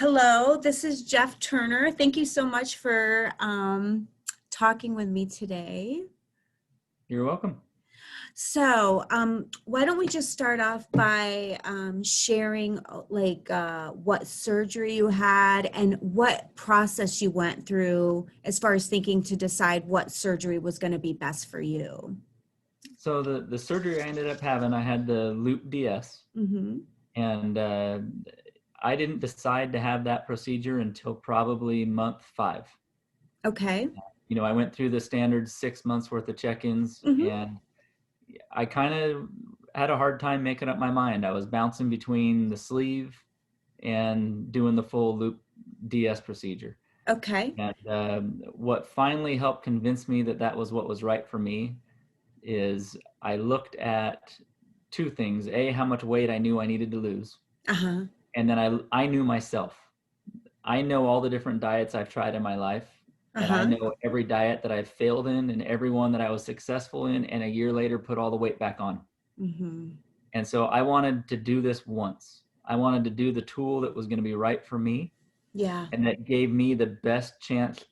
Hello, this is Jeff Turner. Thank you so much for talking with me today. You're welcome. So, why don't we just start off by sharing what surgery you had and what process you went through as far as thinking to decide what surgery was going to be best for you. So the surgery I ended up having, I had the loop DS, Mm-hmm. and I didn't decide to have that procedure until probably month 5. Okay. I went through the standard 6 months worth of check-ins, Mm-hmm. and I kind of had a hard time making up my mind. I was bouncing between the sleeve and doing the full loop DS procedure. Okay. And what finally helped convince me that that was what was right for me is I looked at 2 things. A, how much weight I knew I needed to lose. Uh-huh. And then I knew myself. I know all the different diets I've tried in my life. And I Uh-huh. know every diet that I've failed in and every one that I was successful in, and a year later put all the weight back on. Mm-hmm. And so I wanted to do this once. I wanted to do the tool that was going to be right for me Yeah. and that gave me the best chance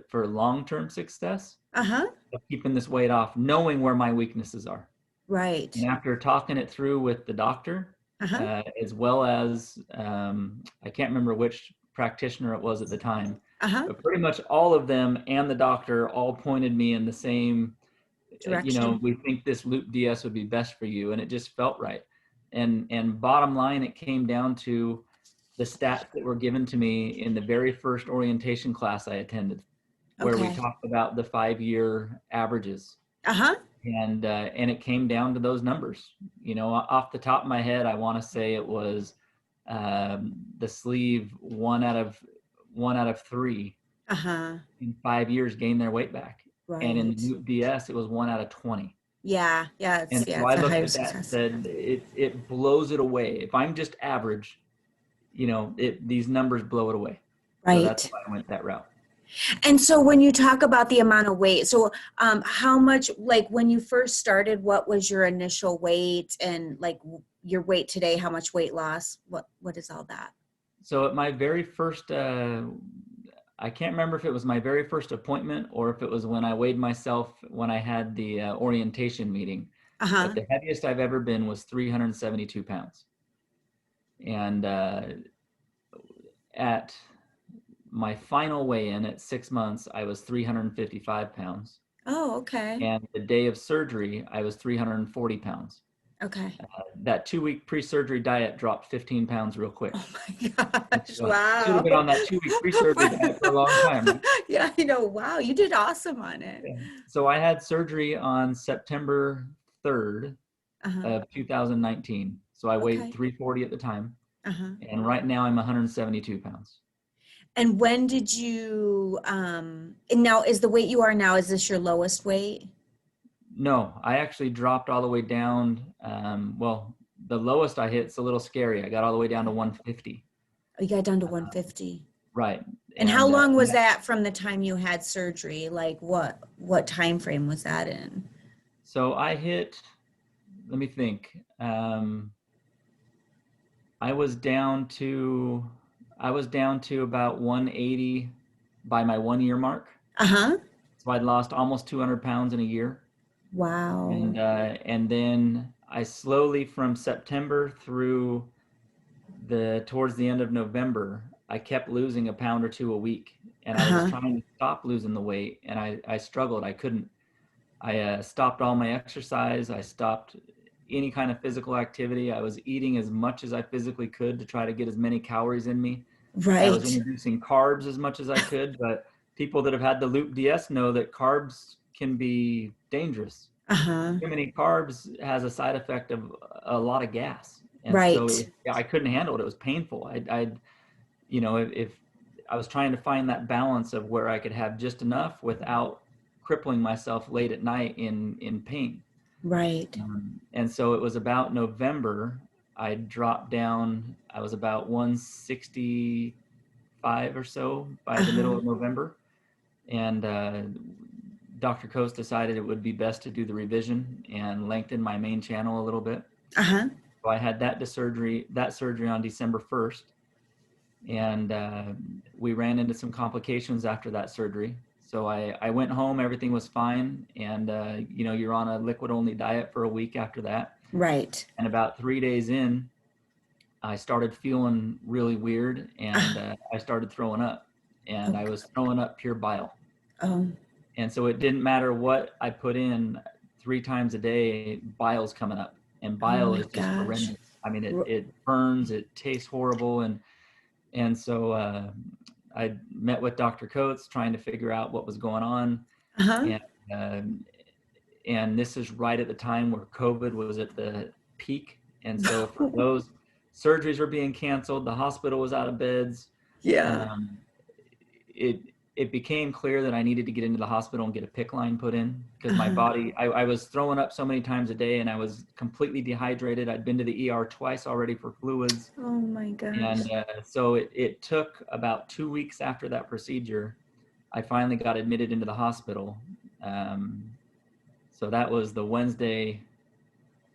for long-term success Uh-huh. of keeping this weight off, knowing where my weaknesses are. Right. And after talking it through with the doctor, Uh-huh. as well as, I can't remember which practitioner it was at the time, Uh-huh. but pretty much all of them and the doctor all pointed me in the same, Direction. we think this loop DS would be best for you. And it just felt right. And bottom line, it came down to the stats that were given to me in the very first orientation class I attended, where we Okay. talked about the 5-year averages. Uh-huh. And it came down to those numbers. Off the top of my head, I want to say it was the sleeve one out of 3 Uh-huh. in 5 years gained their weight back, and in the Right. Loop DS it was 1 out of 20. Yeah. And so It's I a looked higher at that and success. said it blows it away. If I'm just average, these numbers blow it away. So that's Right. why I went that route. And so when you talk about the amount of weight, so how much, like when you first started, what was your initial weight and like your weight today, how much weight loss? What is all that? So at my very first, I can't remember if it was my very first appointment or if it was when I weighed myself when I had the orientation meeting. Uh-huh. But the heaviest I've ever been was 372 pounds. And at my final weigh-in at 6 months, I was 355 pounds. Oh, okay. And the day of surgery, I was 340 pounds. Okay. That 2-week pre-surgery diet dropped 15 pounds real quick. Oh my gosh. So I should have Wow. been on that 2-week pre-surgery diet for a long time, right? Yeah, I know. Wow. You did awesome on it. Yeah. So I had surgery on September 3rd Uh-huh. of 2019. So I weighed Okay. 340 at the time. Uh-huh. And right now I'm 172 pounds. And when did you, and now is the weight you are now, is this your lowest weight? No, I actually dropped all the way down. Well, the lowest I hit, it's a little scary. I got all the way down to 150. Oh, you got down to 150. Right. And how And long was that from the time you had surgery? Like what time frame was that in? so I hit, let me think. I was down to about 180 by my 1-year mark. Uh-huh. So I'd lost almost 200 pounds in a year. Wow. And then I slowly, from September through towards the end of November, I kept losing a pound or 2 a week. And I was Uh-huh. trying to stop losing the weight, and I struggled. I couldn't. I stopped all my exercise. I stopped any kind of physical activity. I was eating as much as I physically could to try to get as many calories in me. I was Right. introducing carbs as much as I could, but people that have had the Loop DS know that carbs can be dangerous. Uh-huh. Too many carbs has a side effect of a lot of gas. And so Right. I couldn't handle it. It was painful. If I was trying to find that balance of where I could have just enough without crippling myself late at night in pain. Right. And so it was about November, I dropped down, I was about 165 or so by the middle Uh-huh. of November. And Dr. Coase decided it would be best to do the revision and lengthen my main channel a little bit. Uh-huh. So I had that surgery on December 1st. and we ran into some complications after that surgery. So I went home, everything was fine, and you know, you're on a liquid only diet for a week after that. Right. And about 3 days in, I started feeling really weird, and Ah, I started throwing up, and I okay. was throwing up pure bile. Oh, And so it didn't matter what I put in, 3 times a day, bile's coming up, and oh bile my is just gosh. horrendous. I mean, R- it burns, it tastes horrible, and so I met with Dr. Coates trying to figure out what was going on, Uh-huh. and um, and this is right at the time where COVID was at the peak, and so for those, surgeries were being canceled, the hospital was out of beds. Yeah. Um, it it became clear that I needed to get into the hospital and get a PICC line put in, because my Uh-huh. body, I was throwing up so many times a day, and I was completely dehydrated. I'd been to the ER twice already for fluids. Oh my gosh. And so it took about 2 weeks after that procedure, I finally got admitted into the hospital. Um, so that was the Wednesday,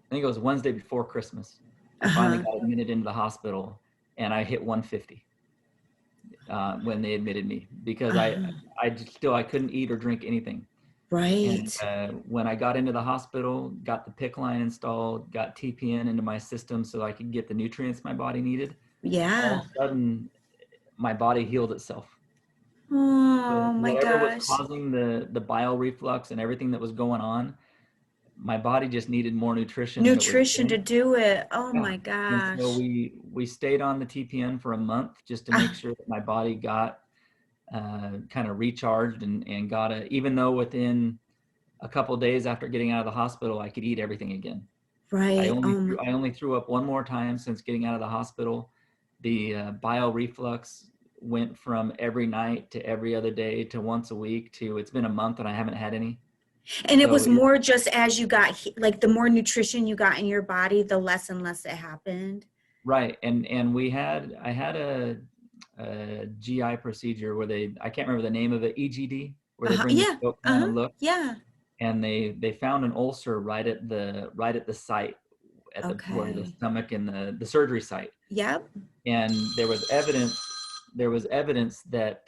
I think it was Wednesday before Christmas. I finally Uh-huh. got admitted into the hospital, and I hit 150 when they admitted me, because Uh-huh. I couldn't eat or drink anything. And Right. when I got into the hospital, got the PICC line installed, got TPN into my system so I could get the nutrients my body needed, all Yeah. of a sudden my body healed itself. So Oh my whatever was gosh. causing the bile reflux and everything that was going on, my body just needed more nutrition than it was Nutrition to getting. do it. Oh Yeah. my And so gosh. we stayed on the TPN for a month just to make Ah, sure that my body got kind of recharged, and got a, even though within a couple days after getting out of the hospital, I could eat everything again. right. I only threw up one more time since getting out of the hospital. The bile reflux went from every night to every other day to once a week to, it's been a month and I haven't had any. And it So was more just as you got like the more nutrition you got in your body, the less and less it happened. right, and I had a GI procedure where I can't remember the name of it, EGD, where they Uh-huh. bring the Yeah. scope down Uh-huh. and look, Yeah. and they found an ulcer right at the site, at the where the Okay. stomach and the surgery site. Yep. And there was evidence that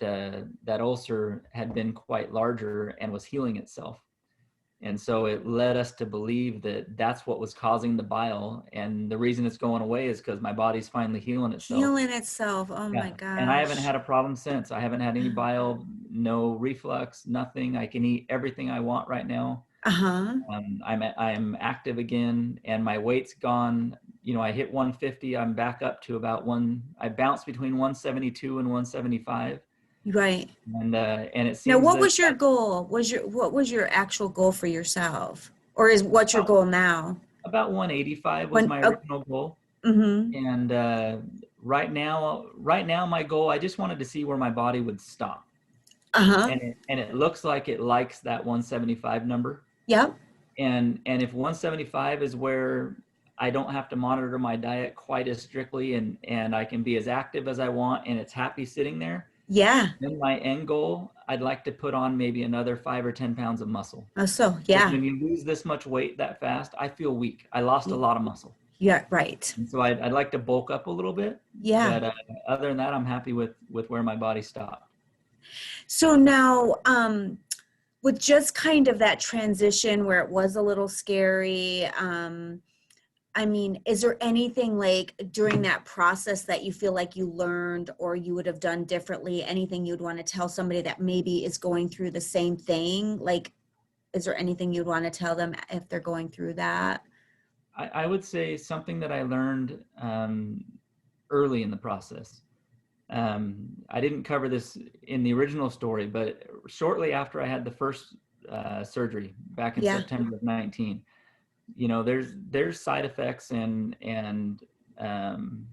that ulcer had been quite larger and was healing itself. And so it led us to believe that that's what was causing the bile, and the reason it's going away is because my body's finally healing itself. Healing itself. Oh my Yeah, and I haven't gosh. had a problem since. I haven't had any bile, no reflux, nothing. I can eat everything I want right now. Uh-huh. I'm active again, and my weight's gone. You know, I hit 150. I'm back up to about one. I bounced between 172 and 175, Right. and it Now, seems what that was your goal? What was your actual goal for yourself? Or is what's your about, goal now? about 185 was When my oh, original goal. mm-hmm. And right now, my goal, I just wanted to see where my body would stop, Uh-huh. and it looks like it likes that 175 number. Yep. And if 175 is where I don't have to monitor my diet quite as strictly, and I can be as active as I want, and it's happy sitting there, Yeah. then my end goal, I'd like to put on maybe another 5 or 10 pounds of muscle. So Because yeah. when you lose this much weight that fast, I feel weak. I lost a Y- lot of muscle. Yeah, right. And so I'd like to bulk up a little bit, Yeah. but other than that, I'm happy with where my body stopped. So now, with just kind of that transition where it was a little scary, I mean, is there anything like during that process that you feel like you learned or you would have done differently? Anything you'd want to tell somebody that maybe is going through the same thing? Like, is there anything you'd want to tell them if they're going through that? I would say something that I learned early in the process. I didn't cover this in the original story, but shortly after I had the first surgery back in Yeah. September of 19, you know, there's side effects and um,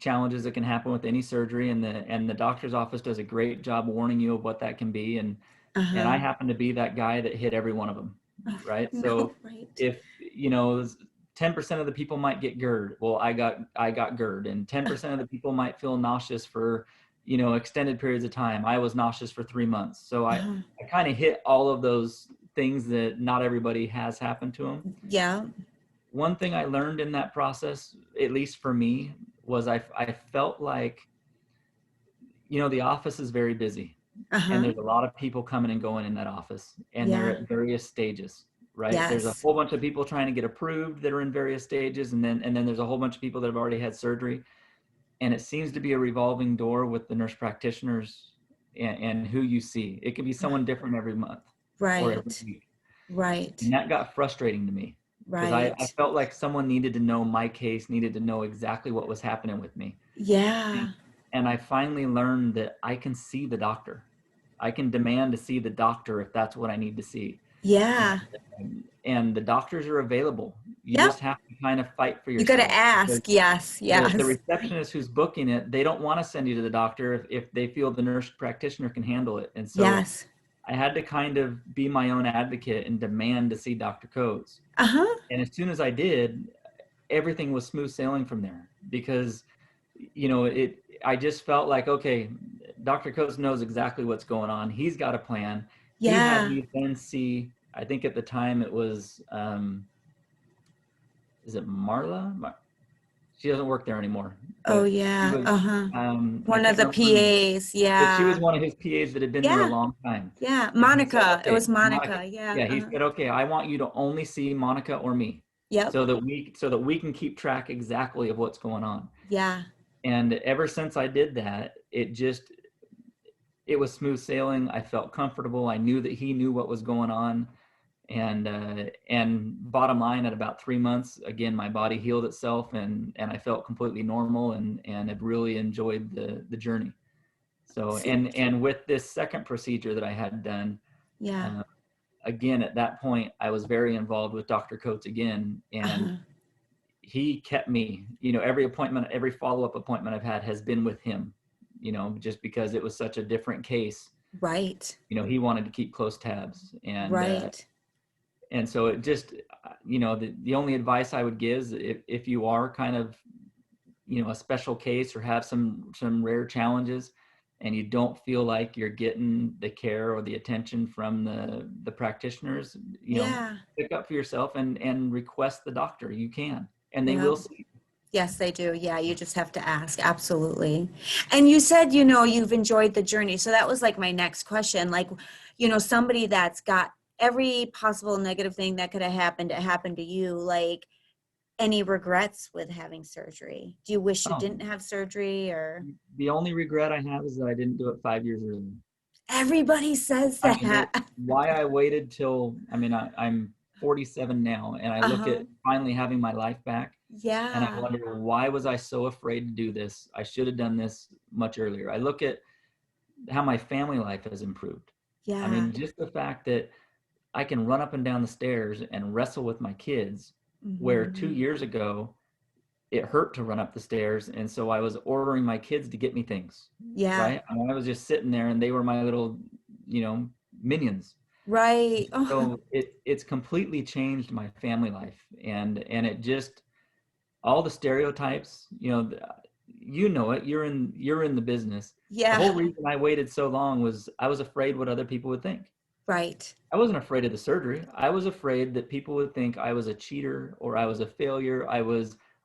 challenges that can happen with any surgery, and the doctor's office does a great job warning you of what that can be, and I Uh-huh. happen to be that guy that hit every one of them, Oh, right? no, So right. if, you know, 10% of the people might get GERD, well, I got GERD, and 10% of the people might feel nauseous for, you know, extended periods of time. I was nauseous for 3 months. So Uh-huh. I kind of hit all of those things that not everybody has happened to them. Yeah. One thing I learned in that process, at least for me, was I felt like the office is very busy, and Uh-huh. there's a lot of people coming and going in that office, and they're Yeah. at various stages, right? There's a Yes. whole bunch of people trying to get approved that are in various stages, and then there's a whole bunch of people that have already had surgery, and it seems to be a revolving door with the nurse practitioners and who you see. It could be someone different every month or every Right. week. Right. And that got frustrating to me because I Right. felt like someone needed to know my case, needed to know exactly what was happening with me. And, Yeah. and I finally learned that I can see the doctor. I can demand to see the doctor if that's what I need to see. Yeah. And the doctors are available. You Yep. just have to kind of fight for You got to yourself. ask. Yes. The Yes. receptionist who's booking it, they don't want to send you to the doctor if they feel the nurse practitioner can handle it. And so Yes. I had to kind of be my own advocate and demand to see Dr. Coates. Uh-huh. And as soon as I did, everything was smooth sailing from there because, I just felt like, okay, Dr. Coates knows exactly what's going on. He's got a plan. He had Yeah. me then see, I think at the time it was, is it Marla? She doesn't work there anymore, Oh, but she yeah. was, Uh-huh. I One of can't the remember her name, PAs. but she was Yeah. one of his PAs that had been there a Yeah. long time. Yeah. And he said, Monica. It okay, was Monica, Monica. Yeah. yeah, he said, okay, I want you to only see Monica or me Yep. so that we can keep track exactly of what's going on. Yeah. And ever since I did that, it was smooth sailing. I felt comfortable. I knew that he knew what was going on. And bottom line, at about 3 months, again, my body healed itself and I felt completely normal and have really enjoyed the journey. So, See. and with this second procedure that I had done, Yeah. uh, again, at that point, I was very involved with Dr. Coates again, and Uh-huh. he kept me, every follow-up appointment I've had has been with him, just because it was such a different case. Right. He wanted to keep close tabs. Right. And so it just, the only advice I would give is if you are kind of, a special case or have some rare challenges and you don't feel like you're getting the care or the attention from the practitioners, Yeah. pick up for yourself and request the doctor. You can, and they Yeah. will see. Yes, they do. Yeah, you just have to ask. Absolutely. And you said, you've enjoyed the journey. So that was like my next question. Like, somebody that's got every possible negative thing that could have happened, it happened to you. Like, any regrets with having surgery? Do you wish you Oh, didn't have surgery or? the only regret I have is that I didn't do it 5 years earlier. Everybody says I mean, that. why I waited till, I'm 47 now, and I look Uh-huh. at finally having my life back, and I Yeah. wonder, why was I so afraid to do this? I should have done this much earlier. I look at how my family life has improved. Yeah. Just the fact that I can run up and down the stairs and wrestle with my kids, where 2 years ago it hurt to run up the stairs, and so I was ordering my kids to get me things, Yeah. right? I was just sitting there, and they were my little, minions. Right. Oh, So it's completely changed my family life, and it just, all the stereotypes, it, you're in the business. The yeah. whole reason I waited so long was I was afraid what other people would think. Right. I wasn't afraid of the surgery. I was afraid that people would think I was a cheater or I was a failure.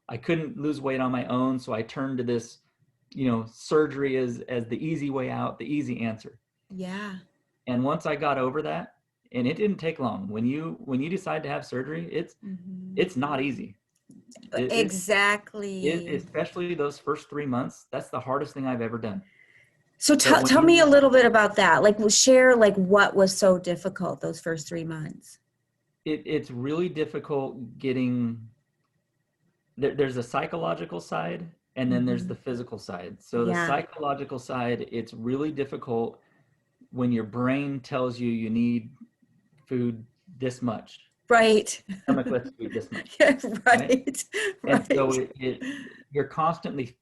I couldn't lose weight on my own, so I turned to this, surgery as the easy way out, the easy answer. Yeah. And once I got over that, and it didn't take long. When you decide to have surgery, it's not easy. Exactly. Especially those first 3 months. That's the hardest thing I've ever done. So But when tell me a you, little bit about that. Like, we'll share like what was so difficult those first 3 months. it's really difficult getting there's a psychological side, and then there's the physical side. So the Yeah. psychological side, it's really difficult when your brain tells you need food this much. Right. Stomach, let's eat this much, Yeah, right? right. And so Right. you're constantly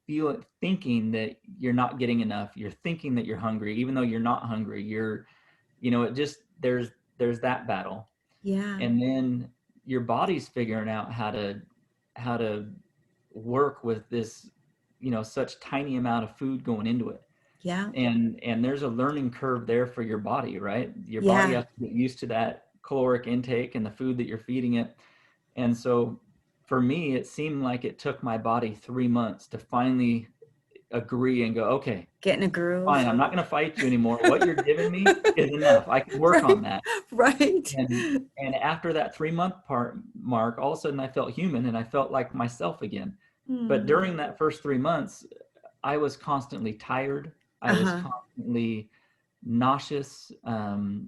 thinking that you're not getting enough. You're thinking that you're hungry, even though you're not hungry. It just, there's that battle. Yeah. And then your body's figuring out how to work with this, such tiny amount of food going into it. Yeah. And there's a learning curve there for your body, right? Your body Yeah. has to get used to that caloric intake and the food that you're feeding it. And so for me, it seemed like it took my body 3 months to finally agree and go, okay, Get in a groove. fine, I'm not going to fight you anymore. What you're giving me is enough. I can work on Right. that. Right. And after that 3-month mark, all of a sudden I felt human and I felt like myself again. But Hmm. during that first 3 months, I was constantly tired. I was Uh-huh. constantly nauseous.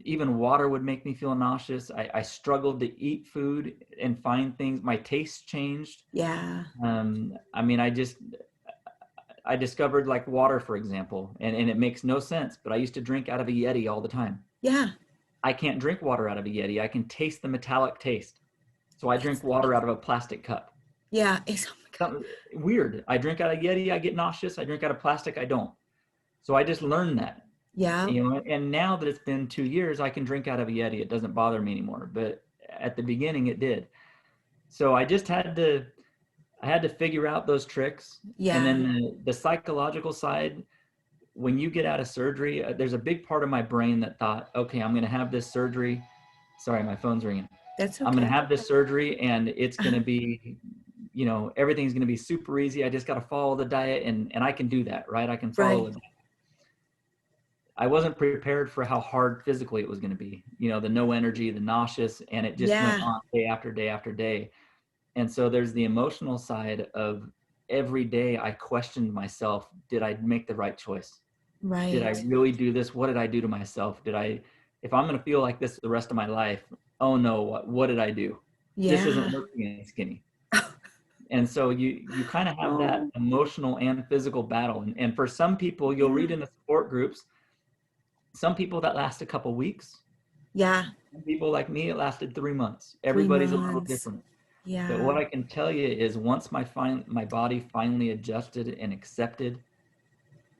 Even water would make me feel nauseous. I struggled to eat food and find things. My taste changed. Yeah. I mean, I discovered like water, for example, and it makes no sense, but I used to drink out of a Yeti all the time. Yeah. I can't drink water out of a Yeti. I can taste the metallic taste. So I drink It's, water out of a plastic cup. yeah. It's, oh my God. Something weird. I drink out of Yeti, I get nauseous. I drink out of plastic, I don't. So I just learned that, Yeah. you know, and now that it's been 2 years, I can drink out of a Yeti. It doesn't bother me anymore. But at the beginning it did. So I had to figure out those tricks. And Yeah. then the psychological side, when you get out of surgery, there's a big part of my brain that thought, okay, I'm going to have this surgery. Sorry, my phone's ringing. That's I'm going to okay. have this surgery and it's going Uh-huh. to be, you know, everything's going to be super easy. I just got to follow the diet and I can do that, right? I can follow Right. it. I wasn't prepared for how hard physically it was going to be, you know, the no energy, the nauseous, and it just went Yeah. on day after day after day. And so there's the emotional side of every day I questioned myself. Did I make the right choice? Did I Right. really do this? What did I do to myself? If I'm going to feel like this the rest of my life, oh no, what did I do? This isn't Yeah. working and skinny. And so you kind of have that Oh, emotional and physical battle. And for some people, you'll read yeah. in the support groups, some people that last a couple weeks, Yeah. some people like me, it lasted 3 months. Three Everybody's a little months. different. But Yeah. what I can tell you is once my body finally adjusted and accepted,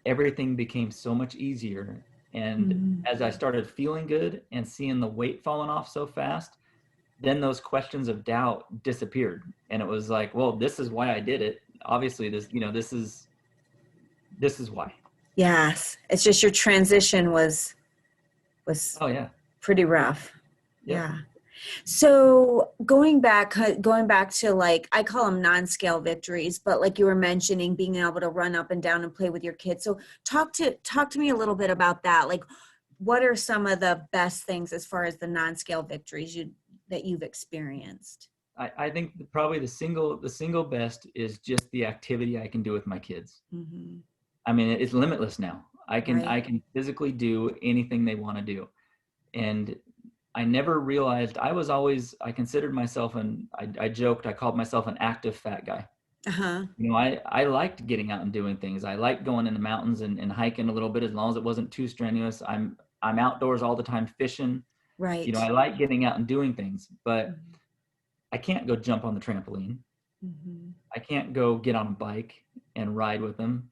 everything became so much easier. And Mhm. as I started feeling good and seeing the weight falling off so fast, then those questions of doubt disappeared. And it was like, well, this is why I did it. Obviously, this is why. Yes. It's just your transition was Oh yeah. pretty rough. Yep. Yeah. So going back to like I call them non-scale victories, but like you were mentioning, being able to run up and down and play with your kids. So talk to me a little bit about that. Like, what are some of the best things as far as the non-scale victories that you've experienced? I think probably the single best is just the activity I can do with my kids. Hmm. I mean, it's limitless now. I Right. can physically do anything they want to do. And I never realized I considered myself I joked, I called myself an active fat guy. Uh-huh. You know, I liked getting out and doing things. I liked going in the mountains and hiking a little bit as long as it wasn't too strenuous. I'm outdoors all the time fishing. You know, Right. I like getting out and doing things, but Mm-hmm. I can't go jump on the trampoline. Mm-hmm. I can't go get on a bike and ride with them.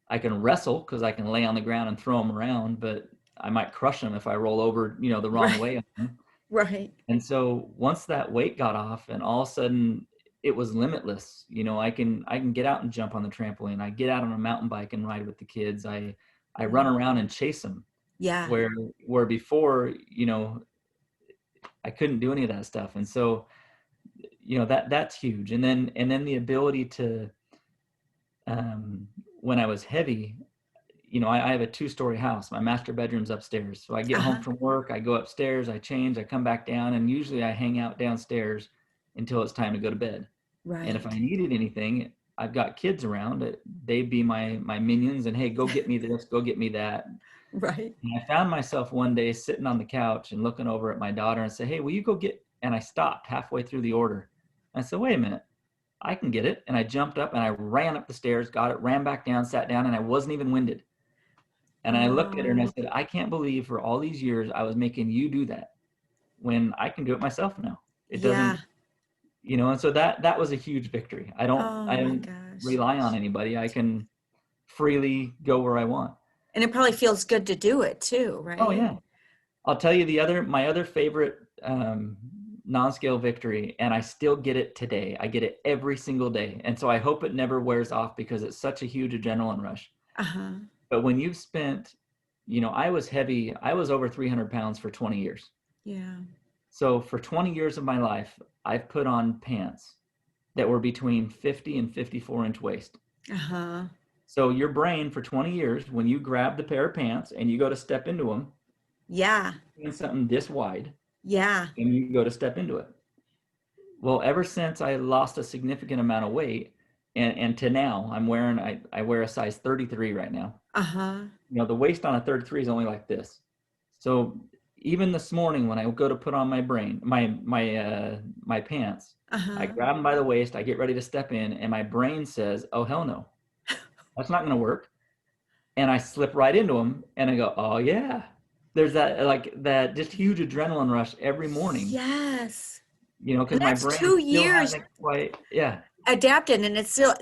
I can wrestle because I can lay on the ground and throw them around, but I might crush them if I roll over, you know, the wrong Right. way on them. Right. And so once that weight got off and all of a sudden it was limitless, you know, I can get out and jump on the trampoline. I get out on a mountain bike and ride with the kids. I run Mm. around and chase them Yeah. where before, you know, I couldn't do any of that stuff. And so, you know, that's huge. And then the ability to um when I was heavy, you know, I have a 2-story house. My master bedroom's upstairs. So I get home Uh-huh. from work, I go upstairs, I change, I come back down, and usually I hang out downstairs until it's time to go to bed. And if I Right. needed anything, I've got kids around. They'd be my minions, and hey, go get me this, go get me that. Right. And I found myself one day sitting on the couch and looking over at my daughter and say, "Hey, will you go get?" And I stopped halfway through the order. I said, "Wait a minute, I can get it." And I jumped up and I ran up the stairs, got it, ran back down, sat down, and I wasn't even winded. And I looked at her and I Oh, said, "I can't believe for all these years I was making you do that when I can do it myself now." It yeah. doesn't, you know, and so that was a huge victory. Oh I my don't gosh. rely on anybody. I can freely go where I want. And it probably feels good to do it too, Oh right? yeah. I'll tell you my other favorite non-scale victory, and I still get it today. I get it every single day. And so I hope it never wears off because it's such a huge adrenaline rush. Uh-huh. But when you've spent, you know, I was heavy, I was over 300 pounds for 20 years. Yeah. So for 20 years of my life, I've put on pants that were between 50 and 54-inch waist. Uh-huh. So your brain for 20 years, when you grab the pair of pants and you go to step into them, Yeah. and something this wide, Yeah. and you go to step into it. Well, ever since I lost a significant amount of weight, and to now, I wear a size 33 right now. Uh-huh. The waist on a 33 is only like this. So even this morning when I go to put on my pants, I Uh-huh. grab them by the waist, I get ready to step in, and my brain says, "Oh hell no, that's not going to work." And I slip right into them, and I go, "Oh yeah." There's that just huge adrenaline rush every morning, Yes. because And my that's brain 2 still years hasn't quite, yeah, adapted, and it's still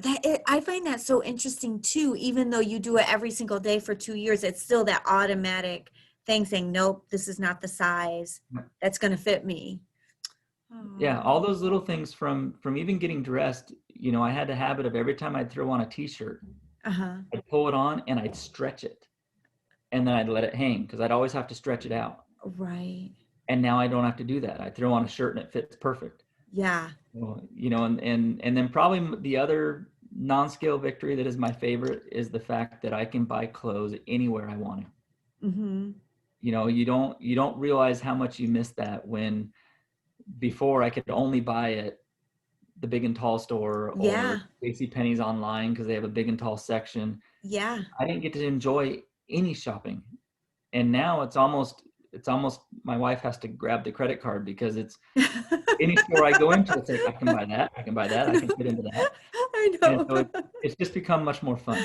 I find that so interesting too. Even though you do it every single day for 2 years, it's still that automatic thing saying, nope, this is not the size that's going to fit me. yeah. Oh. All those little things from even getting dressed. I had a habit of every time I'd throw on a t-shirt, Uh-huh. I'd pull it on and I'd stretch it, and then I'd let it hang because I'd always have to stretch it out. Right. And now I don't have to do that. I throw on a shirt and it fits perfect. Yeah. Well, and then probably the other non-scale victory that is my favorite is the fact that I can buy clothes anywhere I want to. Mm-hmm. You don't realize how much you miss that when before I could only buy at the Big and Tall store or Yeah. JCPenney's online because they have a Big and Tall section. Yeah. I didn't get to enjoy any shopping. And now it's almost my wife has to grab the credit card because it's any store I go into, it's like I can buy that, I can buy that, I can fit into that. I And know. so it's just become much more fun.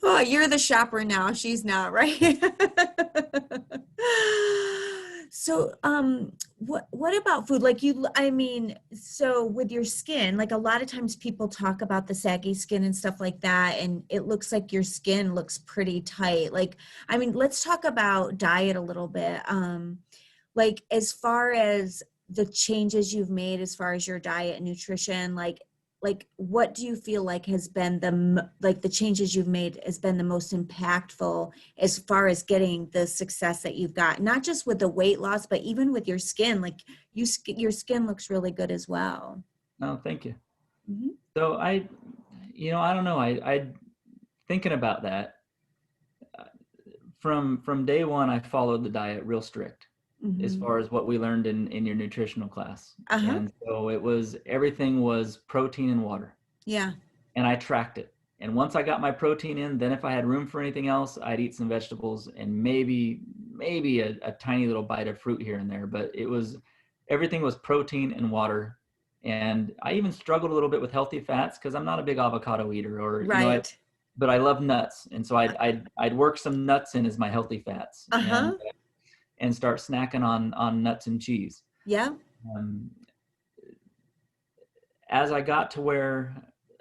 Oh, you're the shopper now. She's not, right? So, what about food? Like I mean, so with your skin, like a lot of times people talk about the saggy skin and stuff like that, and it looks like your skin looks pretty tight. Like, I mean, let's talk about diet a little bit. Like as far as the changes you've made as far as your diet and nutrition, like what do you feel like has been like the changes you've made has been the most impactful as far as getting the success that you've got, not just with the weight loss but even with your skin, like your skin looks really good as well. No, thank you. Mm-hmm. So I don't know. I thinking about that from day one. I followed the diet real strict as Mm-hmm. far as what we learned in your nutritional class, Uh-huh. and so everything was protein and water, Yeah. and I tracked it. And once I got my protein in, then if I had room for anything else, I'd eat some vegetables and maybe a tiny little bite of fruit here and there. But everything was protein and water. And I even struggled a little bit with healthy fats because I'm not a big avocado eater, Right. but I love nuts, and so I'd work some nuts in as my healthy fats, Uh-huh. and start snacking on nuts and cheese. Yeah. Um, as I got to where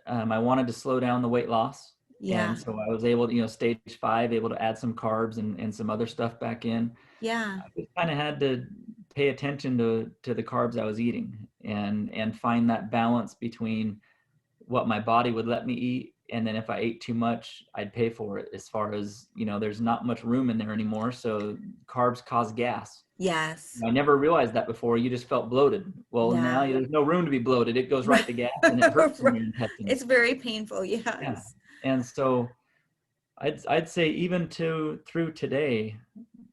I wanted to slow down the weight loss. Yeah. And so I was able to, stage 5, able to add some carbs and some other stuff back in. Yeah. I just kind of had to pay attention to the carbs I was eating and find that balance between what my body would let me eat. And then if I ate too much, I'd pay for it as far as, there's not much room in there anymore. So carbs cause gas. Yes. I never realized that before. You just felt bloated. Well, now Yeah. there's no room to be bloated. It goes right to gas and it hurts in Right. your intestines. It's very painful. Yeah. Yes. And so I'd say even through today,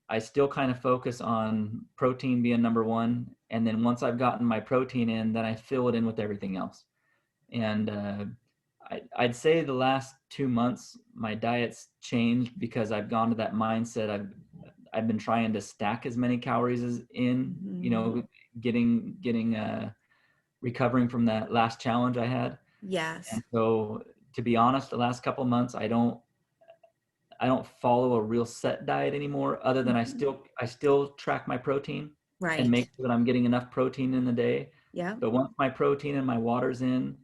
I still kind of focus on protein being number one. And then once I've gotten my protein in, then I fill it in with everything else. And I'd say the last 2 months, my diet's changed because I've gone to that mindset. I've been trying to stack as many calories as in, Mm-hmm. getting recovering from that last challenge I had. Yes. And so to be honest, the last couple of months, I don't follow a real set diet anymore, other than I Mhm. still track my protein and Right. make sure that I'm getting enough protein in the day. Yeah. But once my protein and my water's in,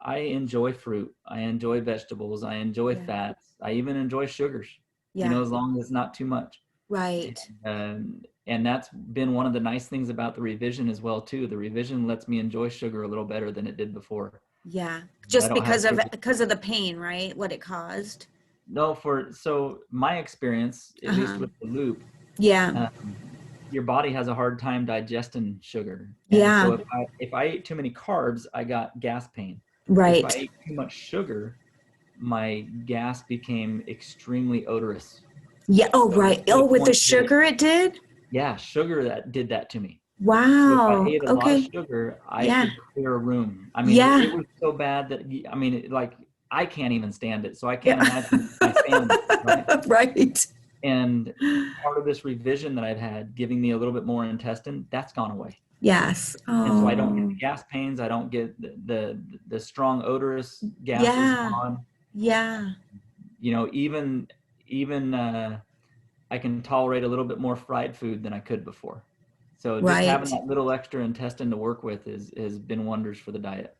I enjoy fruit. I enjoy vegetables. I enjoy Yeah. fats. I even enjoy sugars, Yeah. as long as it's not too much. Right. And that's been one of the nice things about the revision as well too. The revision lets me enjoy sugar a little better than it did before. Yeah. I Just don't have sugar. because of the pain, right? What it caused. No, so my experience, at least Uh-huh. with the loop, Yeah. um, your body has a hard time digesting sugar. And so Yeah. if I ate too many carbs, I got gas pain. If I Right. ate too much sugar, my gas became extremely odorous. Yeah. Oh, So right. to the Oh, with the point that sugar it did? yeah, sugar that did that to me. So if I Wow. ate a lot of Okay. sugar, I Yeah. could clear a room. I mean, it Yeah. was so bad that I mean, like I can't even stand it. So I can't Yeah. imagine my family, right? Right. And part of this revision that I've had, giving me a little bit more intestine, that's gone away. Yes. And so I don't get the Oh, gas pains. I don't get the strong odorous gases yeah. gone. Yeah. You know, even I can tolerate a little bit more fried food than I could before. So just having Right. that little extra intestine to work with has been wonders for the diet.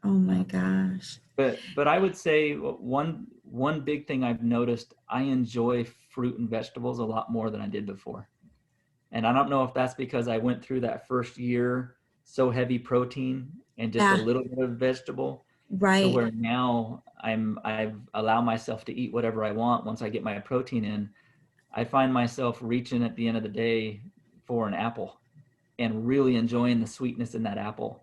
Oh my Uh, gosh. but I would say one big thing I've noticed, I enjoy fruit and vegetables a lot more than I did before. And I don't know if that's because I went through that first year so heavy protein and just a Yeah. little bit of vegetable to Right. where now I've allowed myself to eat whatever I want once I get my protein in. I find myself reaching at the end of the day for an apple and really enjoying the sweetness in that apple,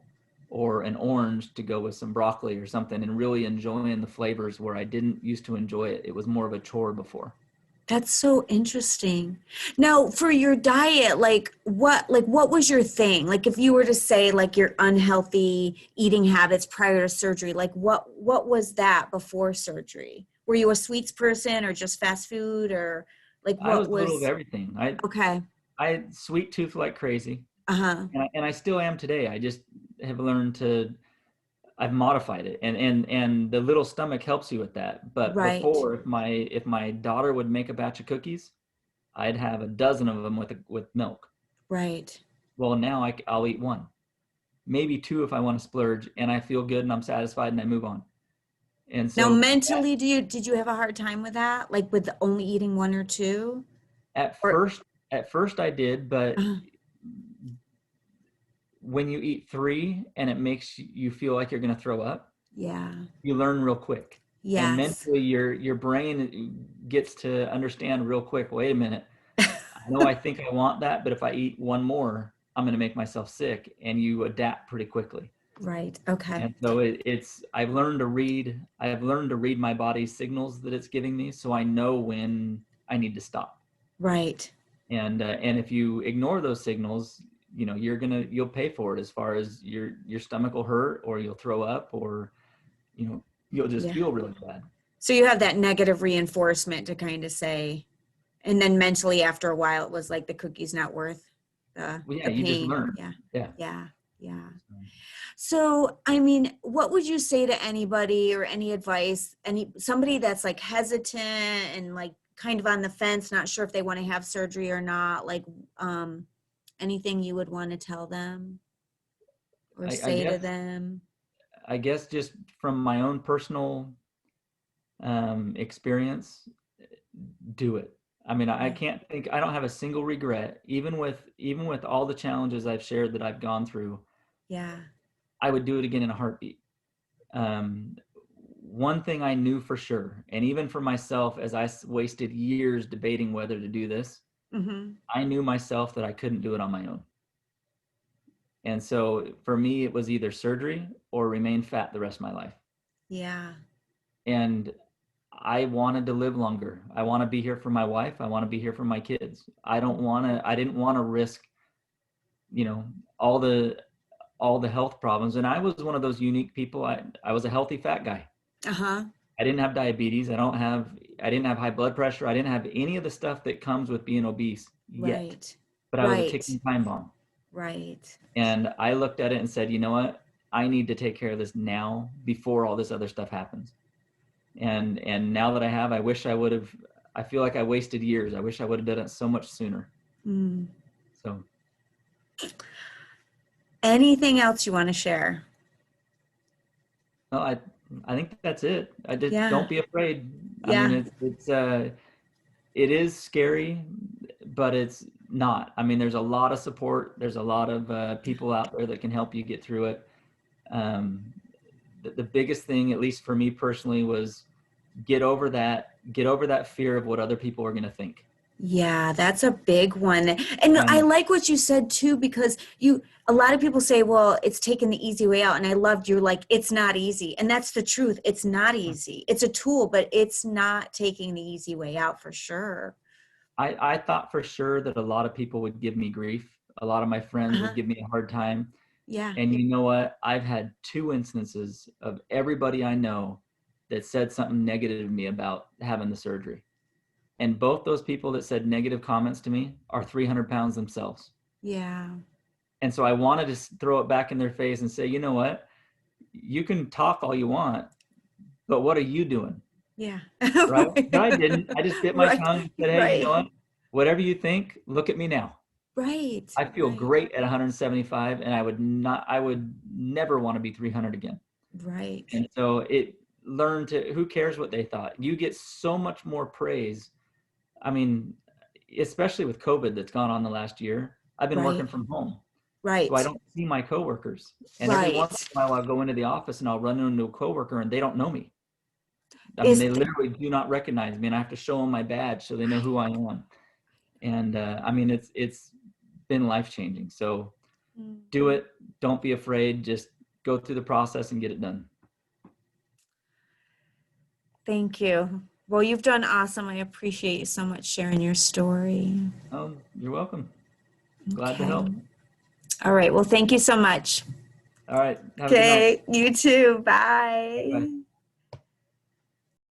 or an orange to go with some broccoli or something, and really enjoying the flavors where I didn't used to enjoy it. It was more of a chore before. That's so interesting. Now, for your diet, like what was your thing? Like if you were to say like your unhealthy eating habits prior to surgery, like what was that before surgery? Were you a sweets person or just fast food or like I what was a little of was everything. okay. I sweet tooth like crazy, Uh-huh. and I still am today. I just have learned to I've modified it, and the little stomach helps you with that. But Right. before, if my daughter would make a batch of cookies, I'd have a dozen of them with milk. Right. Well, now I'll eat one, maybe two if I want to splurge, and I feel good and I'm satisfied and I move on. And Now, so that, mentally, did you have a hard time with that? Like with only eating one or two? at Or first, at first I did, but uh, when you eat three and it makes you feel like you're going to throw up, yeah. you learn real quick. And Yes. mentally, your brain gets to understand real quick. Wait a minute, I know I think I want that, but if I eat one more, I'm going to make myself sick. And you adapt pretty quickly. Right. Okay. And so it's I've learned to read. I've learned to read my body's signals that it's giving me, so I know when I need to stop. Right. And if you ignore those signals, you know you'll pay for it, as far as your stomach will hurt, or you'll throw up, or you'll just Yeah. feel really bad. So you have that negative reinforcement to kind of say, and then mentally after a while, it was like the cookie's not worth Well, yeah, the you just pain. learn. Yeah. Yeah. Yeah. Yeah. So, I mean, what would you say to anybody or any advice, somebody that's like hesitant and like kind of on the fence, not sure if they want to have surgery or not, like anything you would want to tell them or I say to guess them? I guess just from my own personal experience, do it. I mean, I Yeah. can't think. I don't have a single regret, even with all the challenges I've shared that I've gone through. Yeah. I would do it again in a heartbeat. Um, One thing I knew for sure, and even for myself, as I wasted years debating whether to do this, Mm-hmm. I knew myself that I couldn't do it on my own. And so for me, it was either surgery or remain fat the rest of my life. Yeah. And I wanted to live longer. I want to be here for my wife. I want to be here for my kids. I didn't want to risk, you know, all the health problems. And I was one of those unique people. I was a healthy fat guy. Uh-huh. I didn't have diabetes. I didn't have high blood pressure. I didn't have any of the stuff that comes with being obese yet. Right. But I was a Right. ticking time bomb. Right. And I looked at it and said, you know what? I need to take care of this now before all this other stuff happens. And now that I have, I wish I would have. I feel like I wasted years. I wish I would have done it so much sooner. Mm. So Anything else you want to share? no, I think that's it. I just Yeah. don't be afraid. I mean, Yeah. it is scary, but it's not. I mean, there's a lot of support. There's a lot of people out there that can help you get through it. Um, the biggest thing, at least for me personally, was get over that fear of what other people are going to think. Yeah, that's a big one. And I I know. like what you said too, because a lot of people say, well, it's taking the easy way out. And I loved you like, it's not easy. And that's the truth. It's not easy. It's a tool, but it's not taking the easy way out for sure. I thought for sure that a lot of people would give me grief. A lot of my friends would Uh-huh. give me a hard time. Yeah. And you know what? I've had two instances of everybody I know that said something negative to me about having the surgery. And both those people that said negative comments to me are 300 pounds themselves. Yeah. And so I wanted to throw it back in their face and say, you know what? You can talk all you want, but what are you doing? Yeah. Right? But I didn't. I just bit my Right. tongue and said, hey, you know Right. what? Whatever you think, look at me now. Right. I feel Right. great at 175, and I would never want to be 300 again. Right. And so it learned to, who cares what they thought? You get so much more praise. I mean, especially with COVID that's gone on the last year, I've been Right. working from home. So I Right. don't see my coworkers. And every once in Right. a while I'll go into the office and I'll run into a coworker and they don't know me. I mean, Is they literally do not recognize me and I have to show them my badge so they know who I am. And I mean, it's been life changing. So do it. Don't be afraid. Just go through the process and get it done. Thank you. Well, you've done awesome. I appreciate you so much sharing your story. You're welcome. Glad to Okay. help. All right. Well, thank you so much. All right. Have a good night. Okay. You too. Bye. Bye.